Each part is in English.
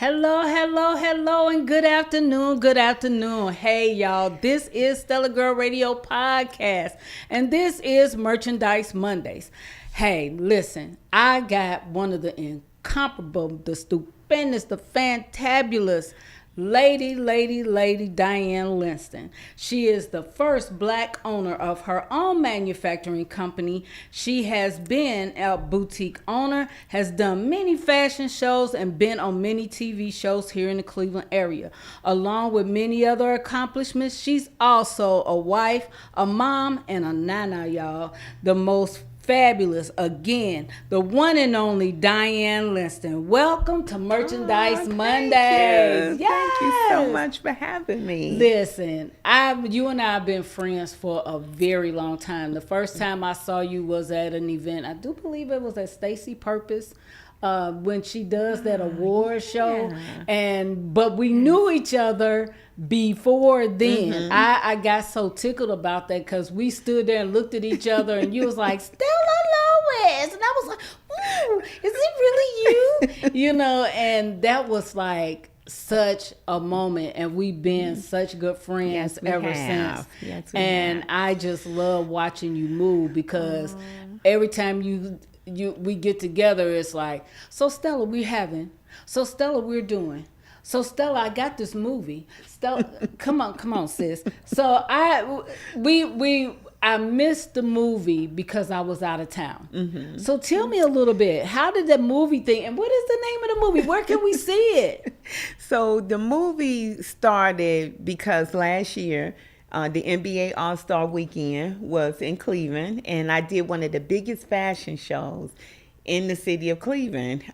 Hello, hello, hello, and good afternoon, good afternoon. Hey, y'all, this is Stella Girl Radio Podcast, and this is Merchandise Mondays. Hey, listen, I got one of the incomparable, the stupendous, the fantabulous Lady Diane Linston. She is the first black owner of her own manufacturing company. She has been a boutique owner, has done many fashion shows, and been on many TV shows here in the Cleveland area. Along with many other accomplishments, she's also a wife, a mom, and a nana, y'all. The most fabulous, again, the one and only Diane Linston. Welcome to Merchandise Mondays. Yes. Thank you so much for having me. Listen, you and I have been friends for a very long time. The first time I saw you was at an event. I do believe it was at Stacy Purpose. When she does that award show, but we knew each other before then. Mm-hmm. I got so tickled about that because we stood there and looked at each other, and you was like, Stella Lois, and I was like, ooh, is it really you? And that was like such a moment, and we've been such good friends ever since. Yes, and I just love watching you move because every time we get together, it's like, so Stella, so Stella, we're doing. So Stella, I got this movie. Stella, come on, sis. So I missed the movie because I was out of town. Mm-hmm. So tell me a little bit. How did the movie thing, and what is the name of the movie? Where can we see it? So the movie started because last year, the NBA All-Star Weekend was in Cleveland, and I did one of the biggest fashion shows in the city of Cleveland.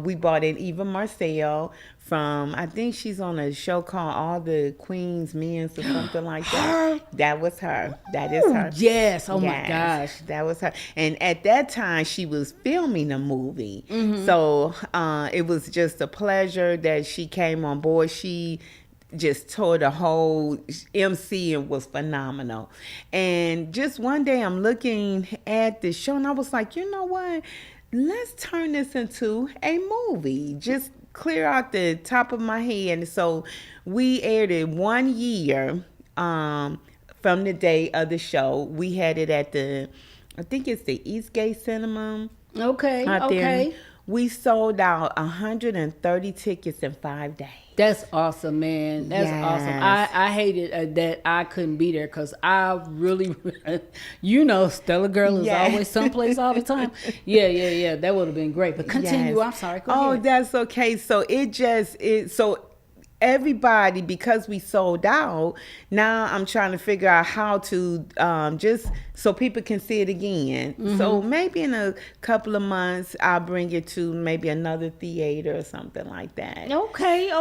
We brought in Eva Marcel from, I think she's on a show called All the Queen's Men's or something like that. That was her. That is her. Yes. Oh, yes. My gosh. That was her. And at that time, she was filming a movie. Mm-hmm. So it was just a pleasure that she came on board. She just tore the whole MC and was phenomenal. And just one day I'm looking at the show and I was like, you know what? Let's turn this into a movie. Just clear out the top of my head. And so we aired it 1 year from the day of the show. We had it at I think it's the Eastgate Cinema. Okay. There. We sold out 130 tickets in 5 days. That's awesome, man. That's awesome. I hated that I couldn't be there because I really, Stella Girl is always someplace all the time. Yeah. That would have been great. But continue. I'm sorry. Go ahead. Oh, that's okay. So so everybody, because we sold out, now I'm trying to figure out how to just so people can see it again. Mm-hmm. So maybe in a couple of months, I'll bring it to maybe another theater or something like that. Okay.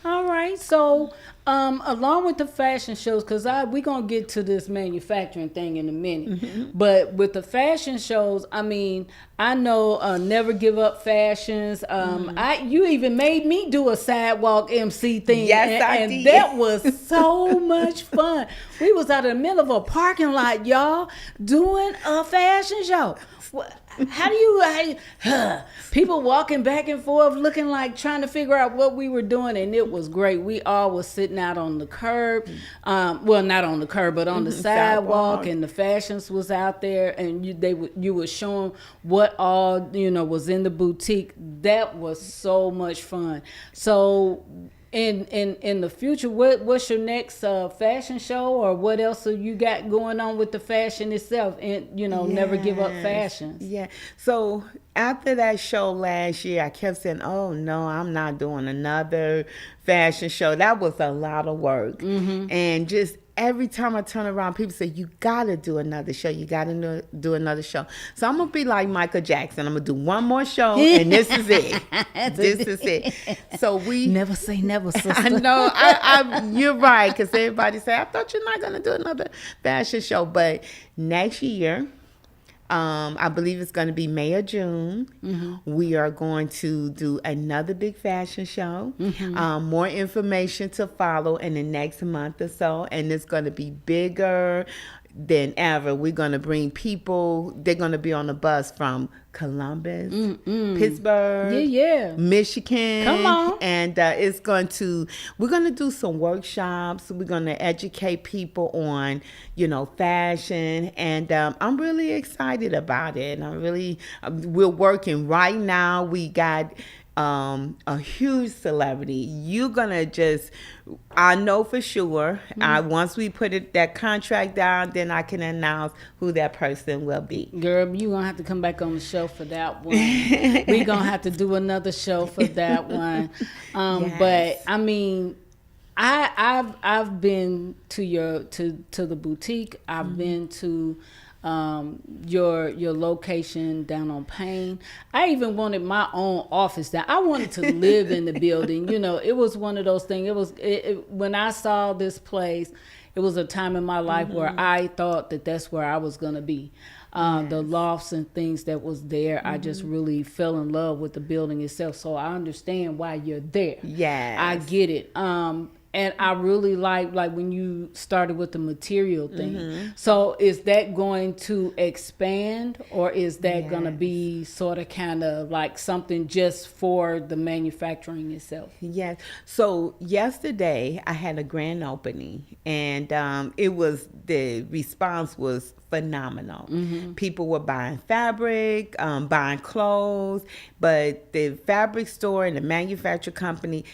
All right. So along with the fashion shows, because we're going to get to this manufacturing thing in a minute. Mm-hmm. But with the fashion shows, I mean, I know Never Give Up Fashions. You even made me do a sidewalk MC thing. Yes, I did. And that was so much fun. We was out in the middle of a parking lot, y'all, doing a fashion show. How do you people walking back and forth looking like trying to figure out what we were doing, and it was great. We all was sitting out on the curb, well, not on the curb, but on the sidewalk, and the fashions was out there, and you were showing what all was in the boutique. That was so much fun. So in the future, what's your next fashion show, or what else have you got going on with the fashion itself, and Never Give Up Fashions? Yeah. So after that show last year, I kept saying, oh no, I'm not doing another fashion show. That was a lot of work. Mm-hmm. And just every time I turn around, people say, you gotta do another show. You gotta do another show. So I'm gonna be like Michael Jackson. I'm gonna do one more show, and this is it. This is it. So we never say never, sister. I know. You're right, because everybody say, I thought you're not gonna do another fashion show. But next year, I believe it's going to be May or June. Mm-hmm. We are going to do another big fashion show. Mm-hmm. More information to follow in the next month or so. And it's going to be bigger. than ever. We're going to bring people. They're going to be on the bus from Columbus, Pittsburgh, Michigan. Come on. And we're going to do some workshops. We're going to educate people on, fashion. And I'm really excited about it. We're working right now. We got a huge celebrity. I know for sure. Once we put that contract down, then I can announce who that person will be. Girl, you gonna have to come back on the show for that one. We gonna have to do another show for that one. Yes. But I mean, I've been to the boutique. I've been to your location down on Payne. I even wanted my own office down. I wanted to live in the building. It was one of those things. When I saw this place, it was a time in my life where I thought that's where I was gonna be. The lofts and things that was there, I just really fell in love with the building itself. So I understand why you're there. Yes, I get it. And I really like when you started with the material thing. So is that going to expand, or is that going to be sort of kind of like something just for the manufacturing itself? Yes. So yesterday I had a grand opening, and the response was phenomenal. People were buying fabric, buying clothes, but the fabric store and the manufacturer company,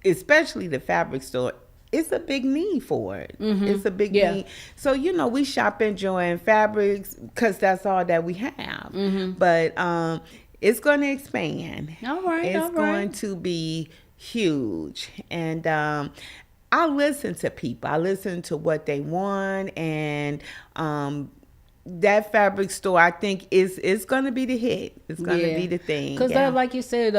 especially the fabric store, it's a big need for it. It's a big need. So, we shop in Joanne Fabrics because that's all that we have. But it's going to expand. All right. It's going to be huge. And I listen to people. I listen to what they want. And that fabric store, I think, is going to be the hit. It's going to be the thing. Because like you said,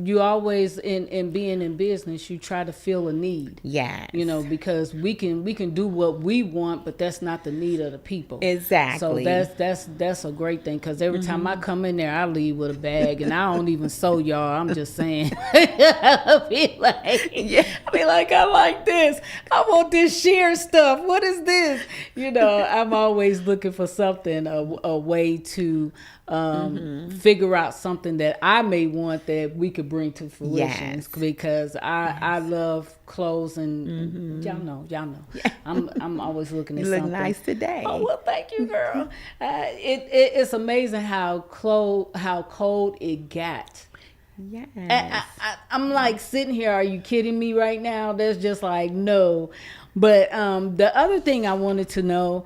you always, in being in business, you try to fill a need. Yes. Because we can do what we want, but that's not the need of the people. Exactly. So that's a great thing. Because every time I come in there, I leave with a bag, and I don't even sew, y'all. I'm just saying. I be like, I like this. I want this sheer stuff. What is this? I'm always looking for something, a way to figure out something that I may want that we could bring to fruition. Because I love clothes, and y'all know. I'm always looking at something. You look nice today. Oh, well, thank you, girl. It's amazing how cold it got. Yes. I'm like sitting here, are you kidding me right now? That's just like, no. But the other thing I wanted to know,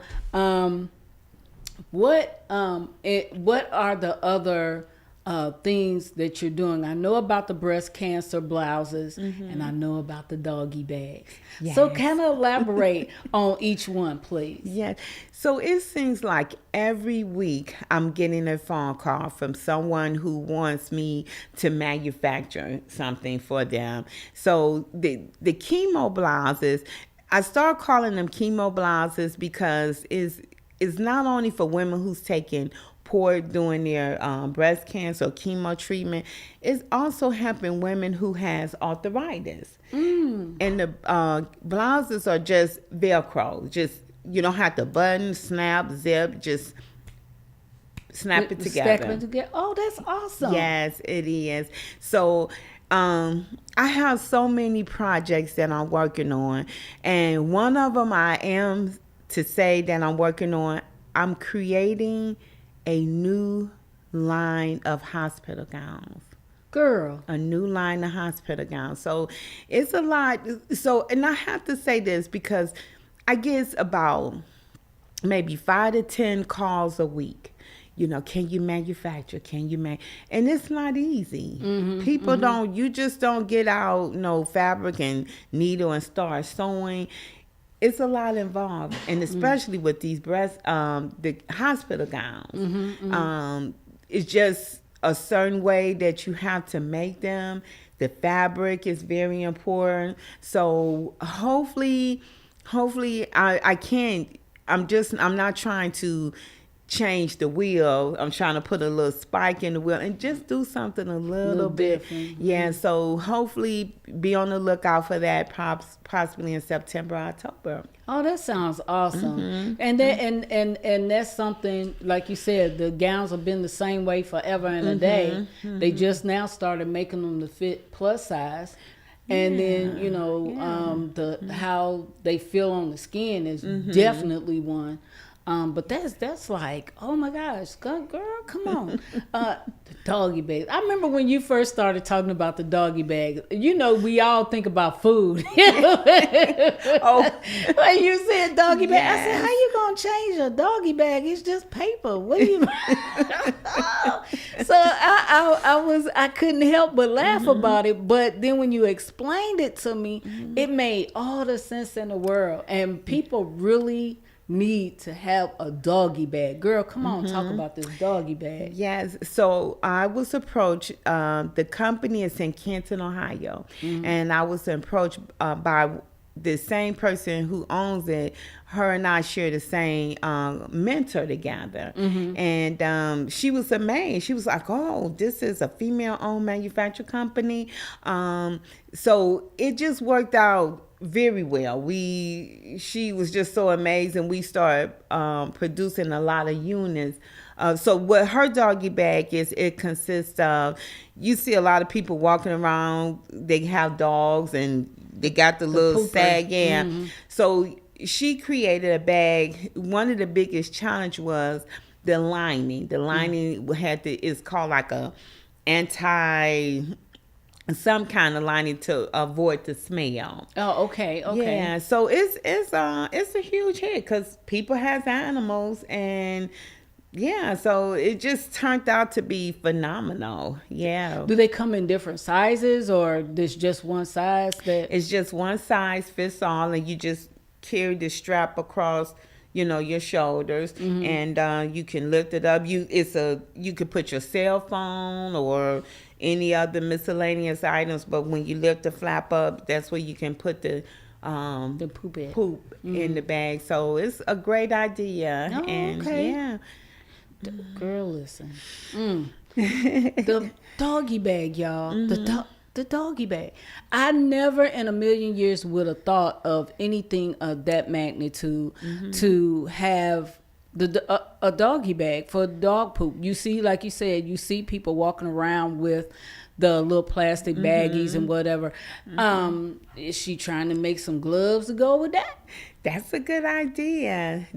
what are the other things that you're doing? I know about the breast cancer blouses, and I know about the doggy bags. Yes. So kind of elaborate on each one, please. Yes. So it seems like every week I'm getting a phone call from someone who wants me to manufacture something for them. So the chemo blouses, I start calling them chemo blouses because it's not only for women who's taking doing their breast cancer or chemo treatment. It's also helping women who has arthritis. And the blouses are just Velcro. Just, you don't have to button, snap, zip, just snap it together. Stack it together. Oh, that's awesome. Yes, it is. So I have so many projects that I'm working on. And one of them I'm working on, I'm creating a new line of hospital gowns. Girl. A new line of hospital gowns. So it's a lot. So, and I have to say this because I get about maybe 5 to 10 calls a week. Can you manufacture? And it's not easy. People you just don't get out, fabric and needle and start sewing. It's a lot involved, and especially with these the hospital gowns. It's just a certain way that you have to make them. The fabric is very important. So hopefully I can't. I'm not trying to change the wheel. I'm trying to put a little spike in the wheel and just do something a little bit different. Yeah, so hopefully be on the lookout for that possibly in September, October. Oh, that sounds awesome. And that and that's something, like you said, the gowns have been the same way forever and a day. They just now started making them to fit plus size. And then, you know, how they feel on the skin is definitely one. But that's like, oh my gosh, girl, come on. The doggy bag. I remember when you first started talking about the doggy bag. You know, we all think about food. Oh, When you said doggy bag, I said, how you gonna change a doggy bag? It's just paper. What do you? So I couldn't help but laugh about it. But then when you explained it to me, it made all the sense in the world. And people really need to have a doggy bag. Girl, come on, talk about this doggy bag. Yes. So I was approached. The company is in Canton, Ohio, and I was approached by the same person who owns it. Her and I share the same mentor together, and she was amazed. She was like, "Oh, this is a female-owned manufacturing company." So it just worked out very well. She was just so amazing. We started producing a lot of units. So what her doggy bag is, it consists of, you see a lot of people walking around, they have dogs and they got the little pooper. sag. So she created a bag. One of the biggest challenge was the lining. The lining is called like a some kind of lining to avoid the smell. Oh, okay. Yeah, so it's a huge hit because people has animals, and yeah, so it just turned out to be phenomenal. Yeah. Do they come in different sizes, or there's just one size that? It's just one size fits all, and you just carry the strap across, your shoulders, and you can lift it up. You could put your cell phone or any other miscellaneous items, but when you lift the flap up, that's where you can put the poop in the bag. So it's a great idea. Oh, and okay. Yeah. Girl, listen. The doggy bag, y'all. The doggy bag. I never in a million years would have thought of anything of that magnitude to have a doggy bag for dog poop. You see, like you said, you see people walking around with the little plastic baggies and whatever. Is she trying to make some gloves to go with that? That's a good idea.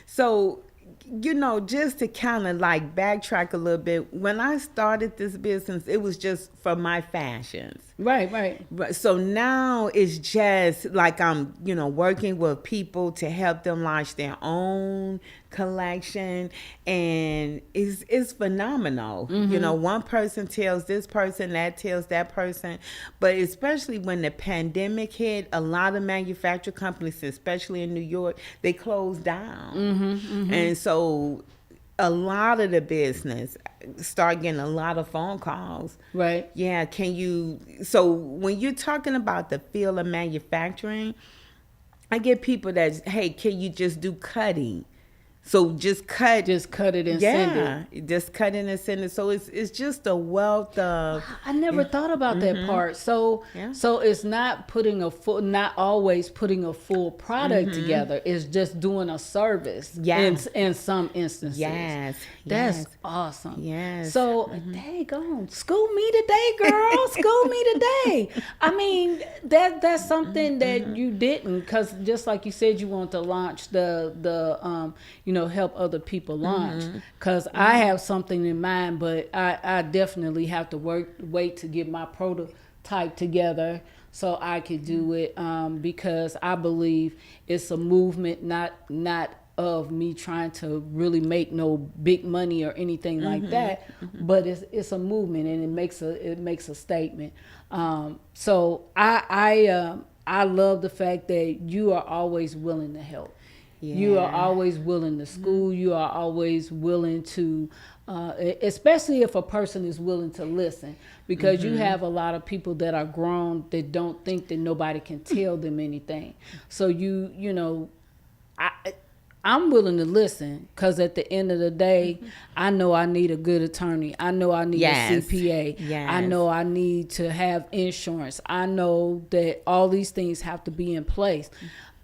So, just to kind of like backtrack a little bit, when I started this business, it was just for my fashions. Right. So now it's just like I'm, working with people to help them launch their own collection, and it's phenomenal. One person tells this person, that tells that person, but especially when the pandemic hit, a lot of manufacturing companies, especially in New York, they closed down, and so a lot of the business start getting a lot of phone calls. Right. Yeah. So when you're talking about the field of manufacturing, I get people that, hey, can you just do cutting? So just cut it and send it. Just cut it and send it. So it's just a wealth of. I never thought about that part. So it's not always putting a full product together. It's just doing a service. In some instances. Yes. That's awesome. Yes. So daggone, school me today, girl. School me today. I mean, that's something that you didn't, because just like you said, you want to launch the help other people launch, because I have something in mind, but I definitely have to wait to get my prototype together so I could do it, because I believe it's a movement, not of me trying to really make no big money or anything like that, but it's a movement, and it makes a statement. So I love the fact that you are always willing to help. Yeah. You are always willing to school. You are always willing to, especially if a person is willing to listen, because you have a lot of people that are grown that don't think that nobody can tell them anything. So I'm willing to listen, because at the end of the day, I know I need a good attorney. I know I need a CPA. Yes. I know I need to have insurance. I know that all these things have to be in place.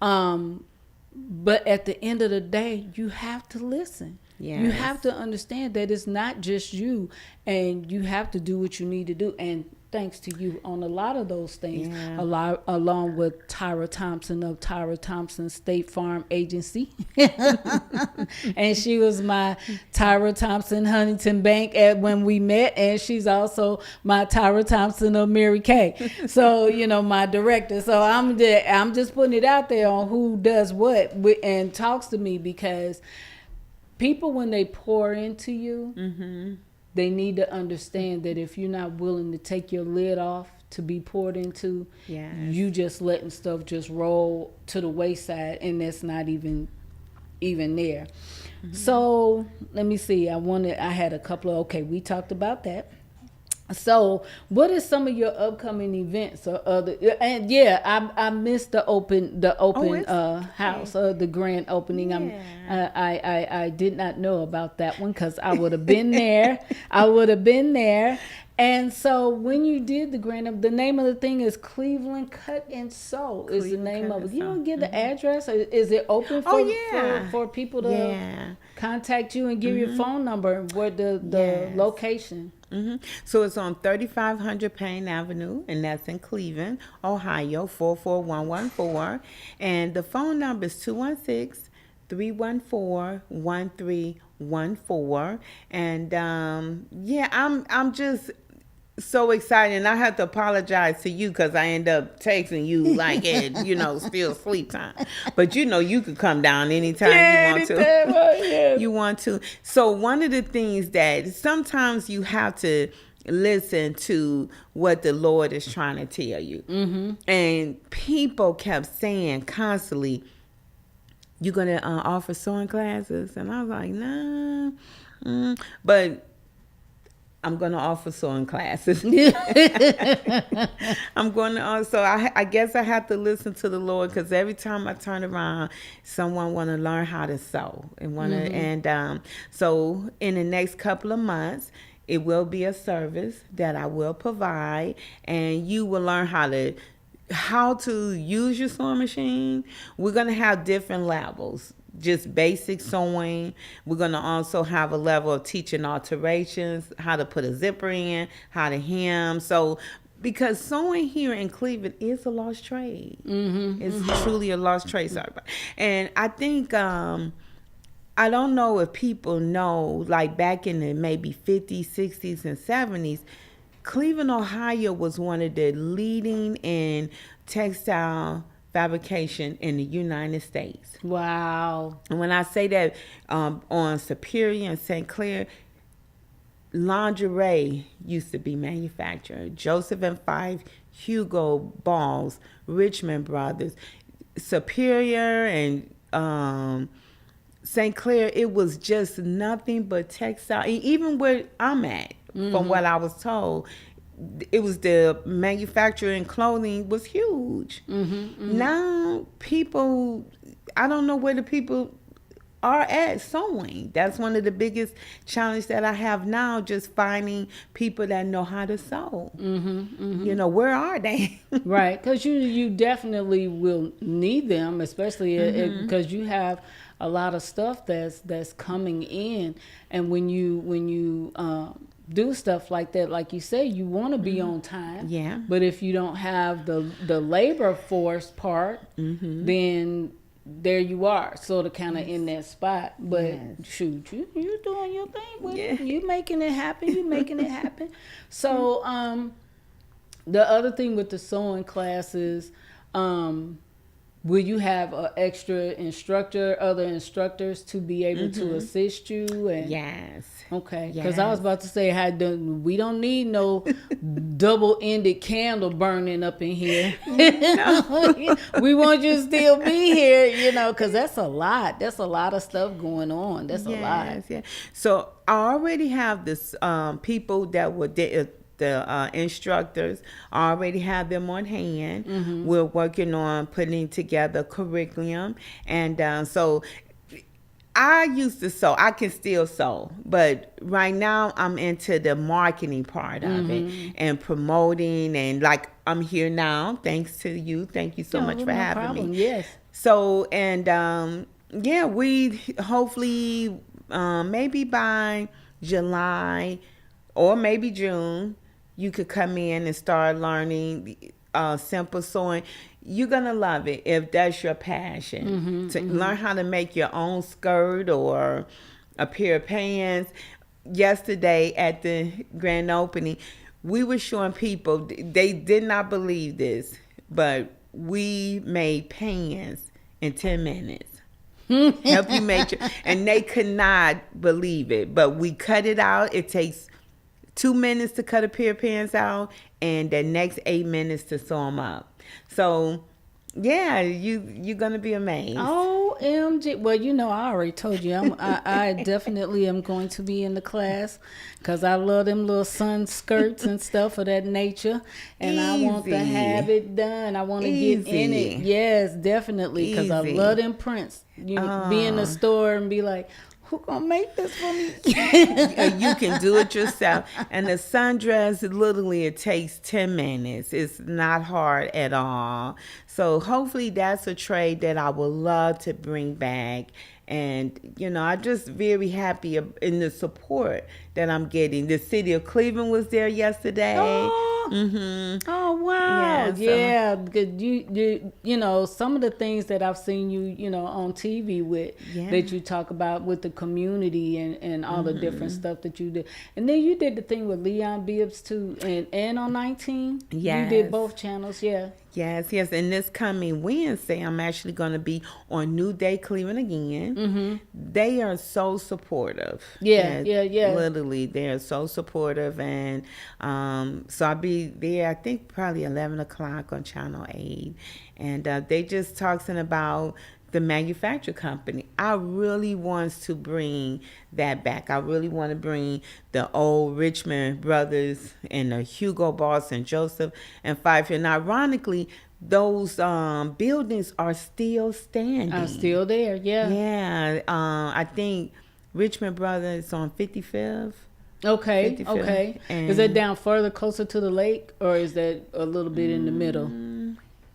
But at the end of the day, you have to listen. Yes. You have to understand that it's not just you, and you have to do what you need to do. And thanks to you on a lot of those things, along with Tyra Thompson of Tyra Thompson State Farm Agency. And she was my Tyra Thompson Huntington Bank when we met, and she's also my Tyra Thompson of Mary Kay. So, my director. So I'm just putting it out there on who does what and talks to me, because people, when they pour into you, they need to understand that if you're not willing to take your lid off to be poured into, you just letting stuff just roll to the wayside, and that's not even there. So let me see. I had a couple of, we talked about that. So what is some of your upcoming events or other? And I missed the open house, the grand opening. I did not know about that one, because I would have been there. And so when you did the the name of the thing is Cleveland Cut and Sew is the name of it. You don't get the address? Or is it open for people to contact you and give your phone number and where the location? So it's on 3500 Payne Avenue, and that's in Cleveland, Ohio, 44114. And the phone number is 216-314-1314. And I'm just so excited, and I have to apologize to you, because I end up texting you like at still sleep time. But you could come down anytime you want to. You want to. So one of the things that sometimes you have to listen to what the Lord is trying to tell you. And people kept saying constantly, "You're gonna offer sewing classes," and I was like, "Nah," but I'm going to offer sewing classes. I'm going to also, I guess I have to listen to the Lord, because every time I turn around, someone want to learn how to sew and want to, and so in the next couple of months, it will be a service that I will provide, and you will learn how to use your sewing machine. We're going to have different levels. Just basic sewing. We're going to also have a level of teaching alterations, how to put a zipper in, how to hem. So, because sewing here in Cleveland is a lost trade. It's truly a lost trade. Sorry. And I think, I don't know if people know, like back in the maybe 50s, 60s, and 70s, Cleveland, Ohio was one of the leading in textile fabrication in the United States. Wow. And when I say that, on Superior and St. Clair, lingerie used to be manufactured. Joseph and Fife, Hugo Balls, Richmond Brothers, Superior and St. Clair, it was just nothing but textile. Even where I'm at, from what I was told, it was the manufacturing clothing was huge. Now people, I don't know where the people are at sewing. That's one of the biggest challenges that I have now, just finding people that know how to sew. Where are they? Right, because you definitely will need them, especially because you have a lot of stuff that's coming in, and when you do stuff like that, like you say, you want to be on time. Yeah. But if you don't have the labor force part, then there you are, sort of kind of in that spot. But shoot, you doing your thing with it. You making it happen. You making it happen. So the other thing with the sewing classes, will you have an extra instructor, other instructors to be able to assist you? And yes. Okay, because I was about to say, we don't need no double-ended candle burning up in here. We want you to still be here, because that's a lot. That's a lot of stuff going on. That's a lot. Yeah. So I already have this people that were the instructors. I already have them on hand. We're working on putting together curriculum, and so I used to sew. I can still sew, but right now I'm into the marketing part of it and promoting, and like I'm here now thanks to you. Thank you so much for no having problem. me. Yes. So, and yeah, we hopefully maybe by July or maybe June, you could come in and start learning simple sewing. You're gonna love it if that's your passion. To learn how to make your own skirt or a pair of pants. Yesterday at the grand opening, we were showing people, they did not believe this, but we made pants in 10 minutes. Help you make your, and they could not believe it, but we cut it out. It takes 2 minutes to cut a pair of pants out, and the next 8 minutes to sew them up. So, yeah, you're gonna be amazed. OMG. Well, I already told you I definitely am going to be in the class because I love them little sun skirts and stuff of that nature, and I want to have it done. I want to get in it. Yes, definitely, because I love them prints. Be in the store and be like, who gonna make this for me? You can do it yourself. And the sundress, literally, it takes 10 minutes. It's not hard at all. So hopefully that's a trade that I would love to bring back. And, I'm just very happy in the support that I'm getting. The city of Cleveland was there yesterday. Oh wow! Yeah, Good. You some of the things that I've seen you on TV with that you talk about with the community and all the different stuff that you did, and then you did the thing with Leon Bibbs too, and on 19. Yes. You did both channels. Yeah. Yes. And this coming Wednesday, I'm actually going to be on New Day Cleveland again. They are so supportive. Yeah. Literally, they are so supportive. And so I'll be there, I think, probably 11 o'clock on Channel 8. And they just talking about the manufacturer company. I really want to bring that back. I really want to bring the old Richmond brothers and the Hugo Boss and Joseph and Pfeiffer. And ironically, those buildings are still standing. Are still there, yeah. Yeah. I think Richmond Brothers on 55th. Okay, 55th. okay. And is that down further, closer to the lake, or is that a little bit in the middle?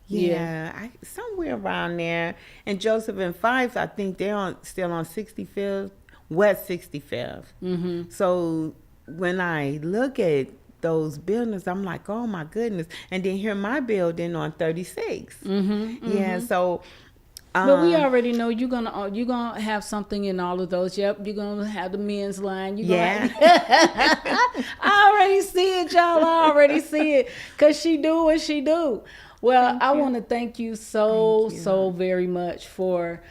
Yeah, somewhere around there. And Joseph and Fife, I think they're still on 65th, West 65th. So when I look at those buildings, I'm like, oh my goodness. And then here my building on 36. Yeah, so. But we already know you're gonna have something in all of those. Yep, you're gonna have the men's line. I already see it, y'all. I already see it, cause she do what she do. Well, I want to thank you so very much for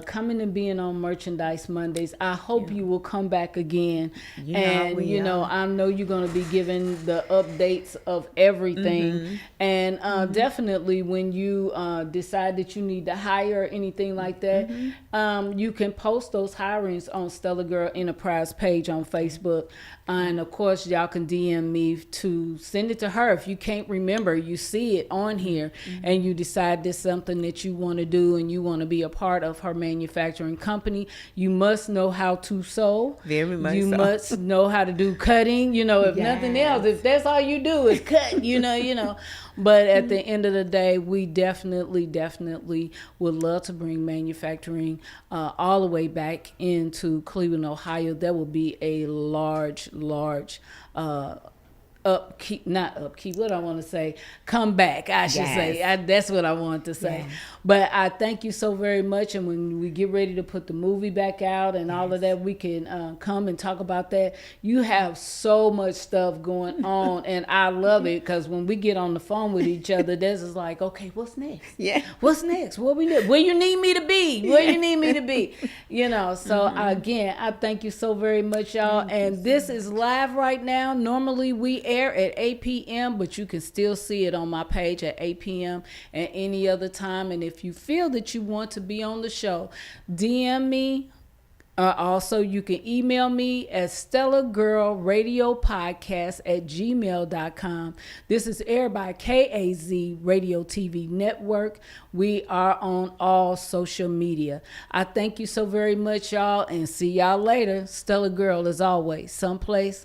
coming and being on Merchandise Mondays. I hope you will come back again. I know you're going to be giving the updates of everything. And definitely when you decide that you need to hire or anything like that, you can post those hirings on Stella Girl Enterprise page on Facebook. And of course, y'all can DM me to send it to her. If you can't remember, you see it on here and you decide this is something that you want to do and you want to be a part of her manufacturing company, you must know how to sew. Very much you so. must know how to do cutting. If nothing else, if that's all you do is cut, But at the end of the day, we definitely would love to bring manufacturing all the way back into Cleveland, Ohio. That will be a large comeback, I should say. That's what I wanted to say. But I thank you so very much, and when we get ready to put the movie back out and all of that, we can come and talk about that. You have so much stuff going on, and I love it, because when we get on the phone with each other, this is like, okay, what's next? What's next? What we need? Where you need me to be? Where you need me to be? So again, I thank you so very much, y'all. And this is live right now. Normally we air at 8 p.m., but you can still see it on my page at 8 p.m. and any other time. And if you feel that you want to be on the show, DM me Also, you can email me at stellagirlradiopodcast@gmail.com. This is aired by KAZ Radio TV Network. We are on all social media. I thank you so very much, y'all, and see y'all later. Stella Girl, as always, someplace